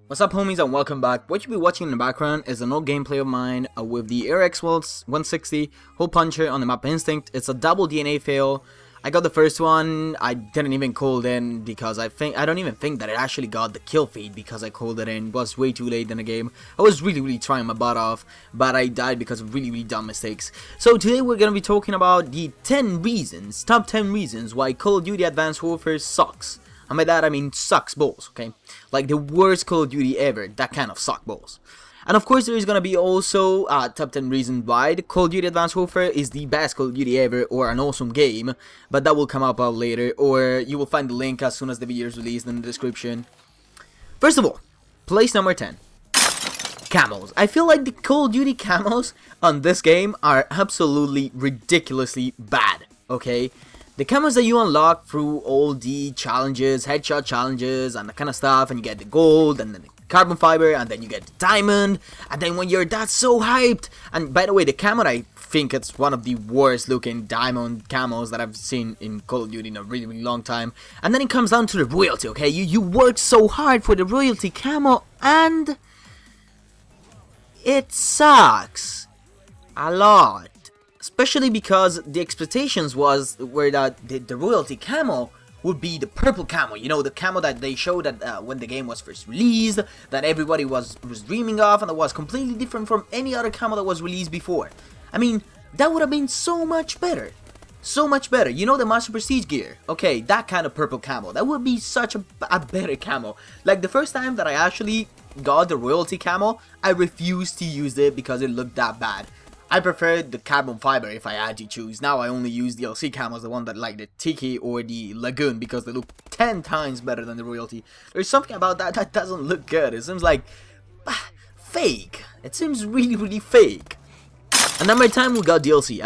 What's up, homies, and welcome back. What you'll be watching in the background is an old gameplay of mine with the RX 160 hole puncher on the map Instinct. It's a double DNA fail. I got the first one. I didn't even call it in because I don't even think that it actually got the kill feed because I called it in. It was way too late in the game. I was really trying my butt off, but I died because of really dumb mistakes. So today we're gonna be talking about the top 10 reasons why Call of Duty Advanced Warfare sucks. And by that I mean sucks balls, okay? Like the worst Call of Duty ever, that kind of suck balls. And of course there is gonna be also top 10 reasons why the Call of Duty Advanced Warfare is the best Call of Duty ever or an awesome game, but that will come up later, or you will find the link as soon as the video is released in the description. First of all, place number 10. Camos. I feel like the Call of Duty camos on this game are absolutely ridiculously bad, okay? The camos that you unlock through all the challenges, headshot challenges, and that kind of stuff, and you get the gold, and then the carbon fiber, and then you get the diamond, and then when that's so hyped. And by the way, the camo, I think it's one of the worst looking diamond camos that I've seen in Call of Duty in a really long time. And then it comes down to the royalty, okay? You work so hard for the royalty camo, and it sucks a lot. Especially because the expectations were that the royalty camo would be the purple camo, you know, the camo that they showed that when the game was first released, that everybody was dreaming of, and that was completely different from any other camo that was released before. I mean, that would have been so much better. So much better. You know, the Master Prestige gear, okay, that kind of purple camo, that would be such a better camo. Like the first time that I actually got the royalty camo, I refused to use it because it looked that bad. I preferred the carbon fiber if I had to choose. Now I only use the LC camos, the one that like the Tiki or the Lagoon, because they look 10 times better than the royalty. There's something about that that doesn't look good. It seems like fake. It seems really fake. And then by the time we got DLC,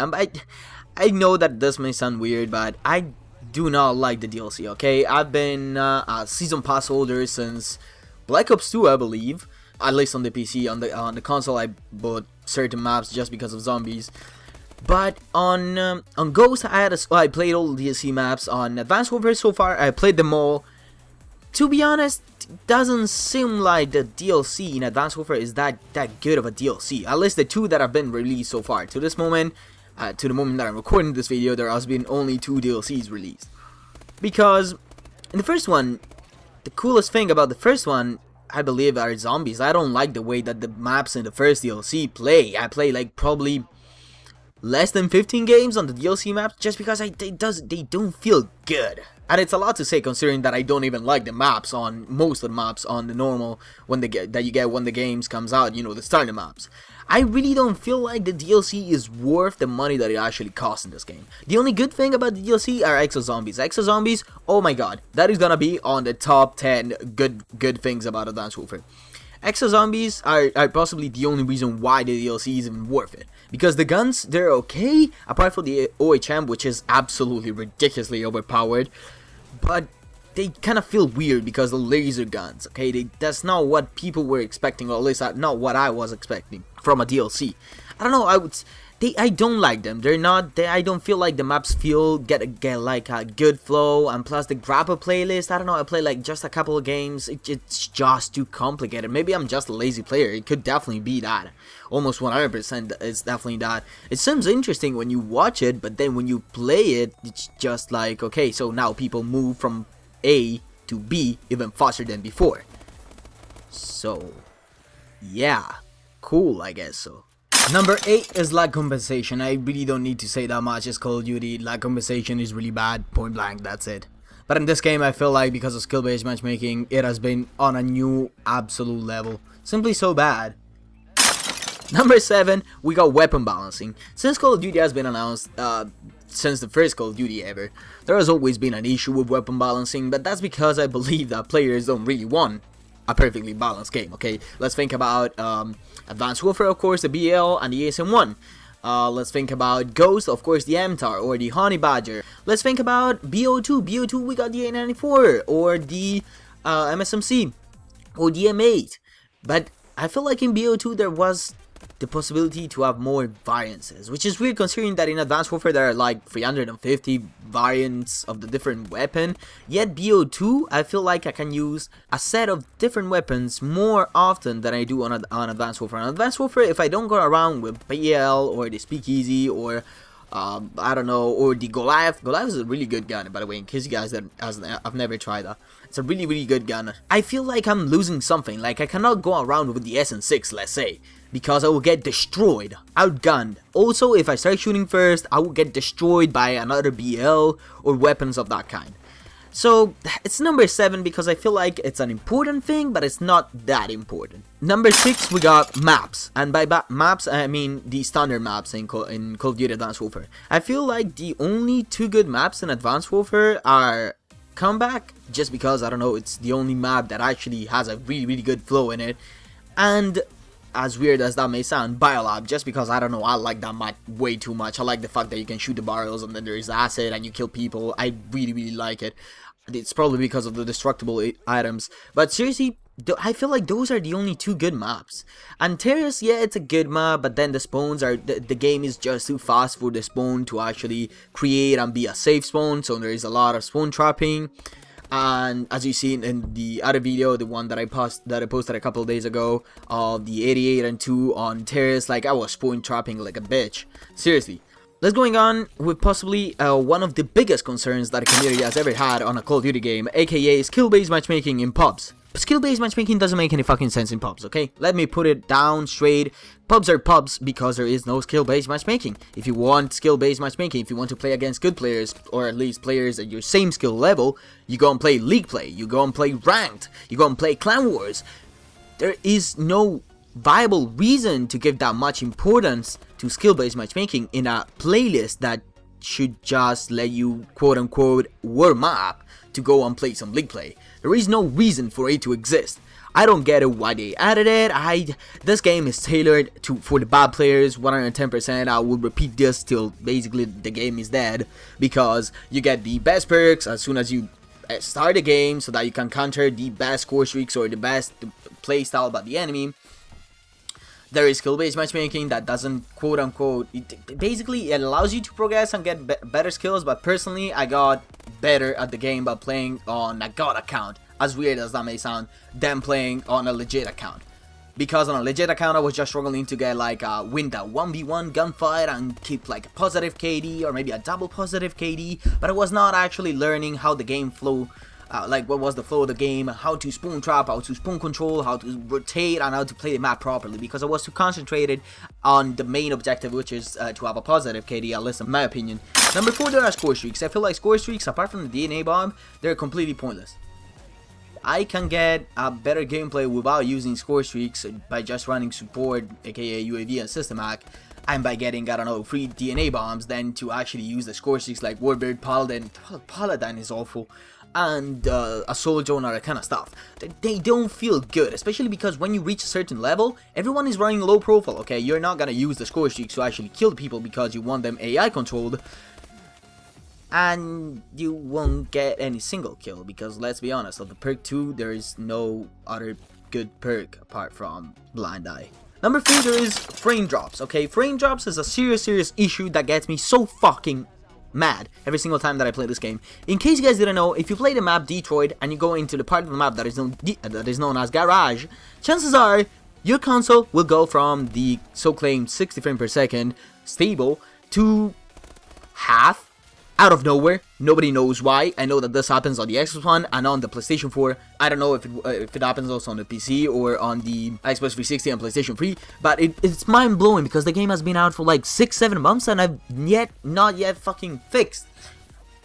I know that this may sound weird, but I do not like the DLC, okay? I've been a season pass holder since Black Ops 2, I believe. At least on the PC. On the console I bought certain maps just because of zombies. But on Ghost I played all the DLC maps. On Advanced Warfare so far I played them all. To be honest, it doesn't seem like the DLC in Advanced Warfare is that good of a DLC. At least the two that have been released so far. To this moment, to the moment that I'm recording this video, there has been only 2 DLCs released. Because in the first one, the coolest thing about the first one, I believe, are zombies. I don't like the way that the maps in the first DLC play. I play like probably less than 15 games on the DLC maps just because they don't feel good. And it's a lot to say considering that I don't even like the maps on most of the maps on the normal that you get when the games comes out, you know, the starter maps. I really don't feel like the DLC is worth the money that it actually costs in this game. The only good thing about the DLC are exo-zombies. Exo-zombies, oh my god, that is gonna be on the top 10 good things about Advanced Warfare. Exo-zombies are possibly the only reason why the DLC is even worth it. Because the guns, they're okay, apart from the OHM, which is absolutely ridiculously overpowered. But they kind of feel weird because the laser guns, okay? That's not what people were expecting, or at least not what I was expecting from a DLC. I don't know, I don't like them. I don't feel like the maps get like a good flow, and plus the grapple playlist, I don't know, I play like just a couple of games, it's just too complicated. Maybe I'm just a lazy player, it could definitely be that. Almost 100% it's definitely that. It seems interesting when you watch it, but then when you play it, it's just like, okay, so now people move from A to B even faster than before. So, yeah, cool, I guess so. Number 8 is lag compensation. I really don't need to say that much. It's Call of Duty. Lag compensation is really bad. Point blank, that's it. But in this game, I feel like because of skill-based matchmaking, it has been on a new absolute level. Simply so bad. Number 7, we got weapon balancing. Since Call of Duty has been announced, since the first Call of Duty ever, there has always been an issue with weapon balancing, but that's because I believe that players don't really want a perfectly balanced game, okay? Let's think about Advanced Warfare, of course, the BL and the ASM-1. Let's think about Ghost, of course, the MTAR or the Honey Badger. Let's think about BO2. BO2, we got the A94 or the MSMC or the M8. But I feel like in BO2 the possibility to have more variances, which is weird considering that in Advanced Warfare there are like 350 variants of the different weapon, yet BO2 I feel like I can use a set of different weapons more often than I do on Advanced Warfare. On Advanced Warfare, if I don't go around with BL or the Speakeasy or I don't know, or the Goliath. Goliath is a really good gun, by the way, in case you guys that I've never tried that. It's a really good gun. I feel like I'm losing something, like I cannot go around with the SN6, let's say, because I will get destroyed, outgunned. Also, if I start shooting first, I will get destroyed by another BL or weapons of that kind. So, it's number 7 because I feel like it's an important thing, but it's not that important. Number 6, we got maps. And by maps, I mean the standard maps in Call of Duty Advanced Warfare. I feel like the only 2 good maps in Advanced Warfare are Comeback, just because, I don't know, it's the only map that actually has a really good flow in it. And, as weird as that may sound, Biolab, just because, I don't know, I like that map way too much. I like the fact that you can shoot the barrels and then there is acid and you kill people. I really like it. It's probably because of the destructible items, but seriously, I feel like those are the only 2 good maps. And Terrace, yeah, it's a good map, but then the spawns are, the game is just too fast for the spawn to actually create and be a safe spawn, so there is a lot of spawn trapping. And as you see in the other video, the one that I posted a couple of days ago, of the 88 and 2 on Terrace, like I was spawn trapping like a bitch, seriously. Let's going on with possibly one of the biggest concerns that the community has ever had on a Call of Duty game, aka skill-based matchmaking in pubs. Skill-based matchmaking doesn't make any fucking sense in pubs, okay? Let me put it down straight. Pubs are pubs because there is no skill-based matchmaking. If you want skill-based matchmaking, if you want to play against good players, or at least players at your same skill level, you go and play League play, you go and play Ranked, you go and play Clan Wars. There is no viable reason to give that much importance to skill-based matchmaking in a playlist that should just let you quote-unquote warm up to go and play some League play. There is no reason for it to exist. I don't get it why they added it. This game is tailored for the bad players 110%. I will repeat this till basically the game is dead, because you get the best perks as soon as you start the game so that you can counter the best score streaks or the best play style by the enemy. There is skill-based matchmaking that doesn't quote-unquote, basically it allows you to progress and get better skills, but personally I got better at the game by playing on a god account, as weird as that may sound, than playing on a legit account. Because on a legit account I was just struggling to get like win that 1v1 gunfight and keep like a positive KD or maybe a double positive KD, but I was not actually learning how the game flow. Like what was the flow of the game, how to spawn trap, how to spawn control, how to rotate, and how to play the map properly, because I was too concentrated on the main objective, which is to have a positive KD, at least in my opinion. Number 4, there are score streaks. I feel like score streaks, apart from the DNA bomb, they're completely pointless. I can get a better gameplay without using score streaks by just running support, aka UAV and system hack, and by getting, I don't know, 3 DNA bombs, than to actually use the score streaks like Warbird, Paladin is awful, and Assault Zone, or that kind of stuff. They don't feel good, especially because when you reach a certain level, everyone is running low profile, okay? You're not gonna use the score streaks to actually kill people because you want them AI controlled, and you won't get any single kill, because let's be honest, of the perk 2, there is no other good perk apart from Blind Eye. Number 3, there is frame drops, okay? Frame drops is a serious issue that gets me so fucking mad every single time that I play this game. In case you guys didn't know, if you play the map Detroit and you go into the part of the map that is known as Garage, chances are your console will go from the so-claimed 60 frames per second stable to half out of nowhere. Nobody knows why. I know that this happens on the Xbox One and on the PlayStation 4. I don't know if it happens also on the PC or on the Xbox 360 and PlayStation 3, but it's mind-blowing because the game has been out for like 6-7 months and I've not yet fucking fixed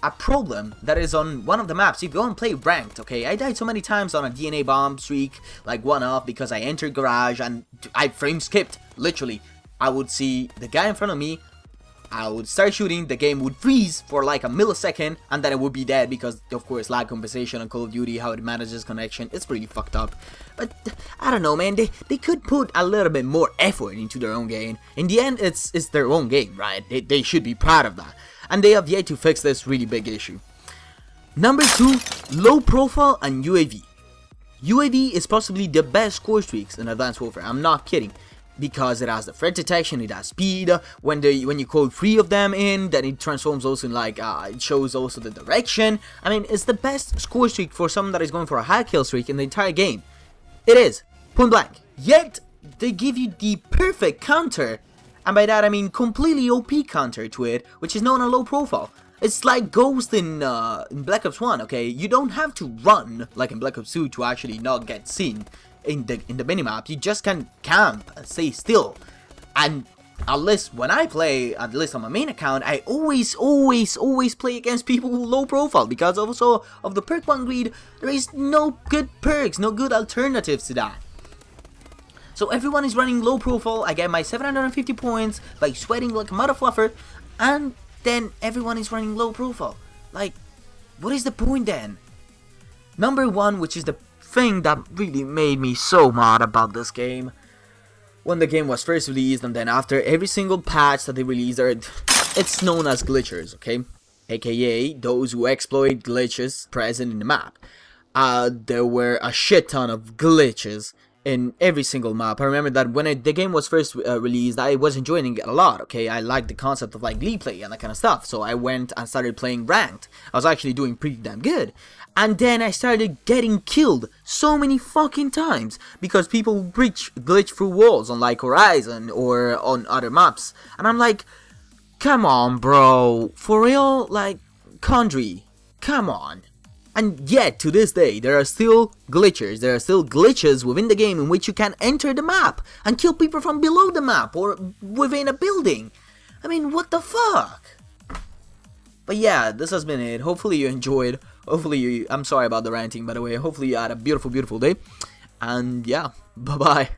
a problem that is on one of the maps. You go and play Ranked, okay? I died so many times on a DNA bomb streak, like one off, because I entered Garage and I frame skipped, literally. I would see the guy in front of me, I would start shooting, the game would freeze for like a millisecond, and then it would be dead because, of course, lag compensation on Call of Duty, how it manages connection, it's pretty fucked up. But, I don't know, man, they could put a little bit more effort into their own game. In the end, it's their own game, right? They should be proud of that. And they have yet to fix this really big issue. Number 2, low profile and UAV. UAV is possibly the best score streaks in Advanced Warfare, I'm not kidding. because it has the threat detection, it has speed. When you call 3 of them in, then it transforms also in like it shows also the direction. I mean, it's the best score streak for someone that is going for a high kill streak in the entire game. It is, point blank. Yet they give you the perfect counter, and by that I mean completely OP counter to it, which is known as low profile. It's like Ghost in Black Ops 1, okay? You don't have to run like in Black Ops 2 to actually not get seen in the minimap. You just can camp and stay still. And at least when I play, at least on my main account, I always play against people with low profile, because also of the perk 1 greed, there is no good perks, no good alternatives to that. So everyone is running low profile. I get my 750 points by sweating like a mother fluffer, and then everyone is running low profile. Like, what is the point then? Number 1, which is the thing that really made me so mad about this game, when the game was first released, and then after every single patch that they released, it's known as glitchers, okay? AKA those who exploit glitches present in the map. There were a shit ton of glitches in every single map. I remember that when the game was first released, I was enjoying it a lot, okay? I liked the concept of like league play and that kind of stuff, so I went and started playing ranked. I was actually doing pretty damn good. And then I started getting killed so many fucking times because people glitch through walls on like Horizon or on other maps. And I'm like, come on bro, for real? Like, Condry, come on. And yet, to this day, there are still glitchers, there are still glitches within the game in which you can enter the map and kill people from below the map or within a building. I mean, what the fuck? But yeah, this has been it. Hopefully you enjoyed. I'm sorry about the ranting, by the way. Hopefully you had a beautiful, beautiful day. And yeah, bye-bye.